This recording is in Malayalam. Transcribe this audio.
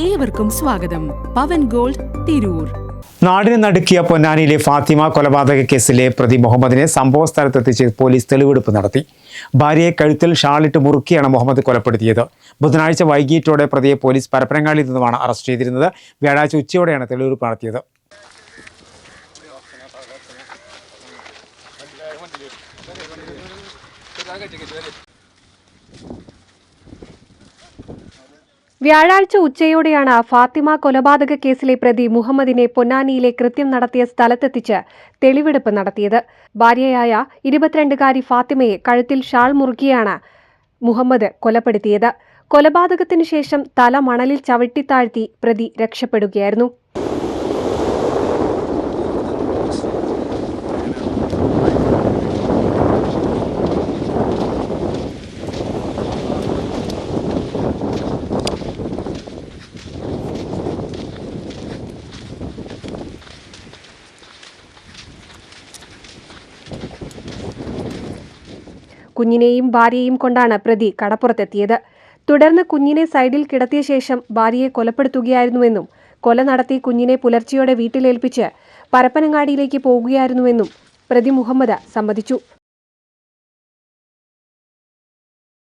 ഏവർക്കും സ്വാഗതം. പവൻ ഗോൾഡ്, തിരൂർ. നാടിനെ നടുക്കിയ പൊന്നാനിയിലെ ഫാത്തിമ കൊലപാതക കേസിലെ പ്രതി മുഹമ്മദിനെ സംഭവ സ്ഥലത്തെത്തിച്ച് പോലീസ് തെളിവെടുപ്പ് നടത്തി. ഭാര്യയെ കഴുത്തിൽ ഷാളിട്ട് മുറുക്കിയാണ് മുഹമ്മദ് കൊലപ്പെടുത്തിയത്. ബുധനാഴ്ച വൈകിട്ടോടെ പ്രതിയെ പോലീസ് പരപ്പനങ്ങാടിയിൽ നിന്നുമാണ് അറസ്റ്റ് ചെയ്തിരുന്നത്. വ്യാഴാഴ്ച ഉച്ചയോടെയാണ് തെളിവെടുപ്പ് നടത്തിയത്. വ്യാഴാഴ്ച ഉച്ചയോടെയാണ് ഫാത്തിമ കൊലപാതക കേസിലെ പ്രതി മുഹമ്മദിനെ പൊന്നാനിയിലെ കൃത്യം നടത്തിയ സ്ഥലത്തെത്തിച്ച് തെളിവെടുപ്പ് നടത്തിയത്. ഭാര്യയായ 22-കാരി ഫാത്തിമയെ കഴുത്തിൽ ഷാൾ മുറുക്കിയാണ് മുഹമ്മദ് കൊലപ്പെടുത്തിയത്. കൊലപാതകത്തിനു ശേഷം തല മണലിൽ ചവിട്ടിത്താഴ്ത്തി പ്രതി രക്ഷപ്പെടുകയായിരുന്നു. കുഞ്ഞിനെയും ഭാര്യയെയും കൊണ്ടാണ് പ്രതി കടപ്പുറത്തെത്തിയത്. തുടർന്ന് കുഞ്ഞിനെ സൈഡിൽ കിടത്തിയ ശേഷം ഭാര്യയെ കൊലപ്പെടുത്തുകയായിരുന്നുവെന്നും കൊല നടത്തി കുഞ്ഞിനെ പുലർച്ചെയോടെ വീട്ടിലേൽപ്പിച്ച് പരപ്പനങ്ങാടിയിലേക്ക് പോകുകയായിരുന്നുവെന്നും പ്രതി മുഹമ്മദ് സമ്മതിച്ചു.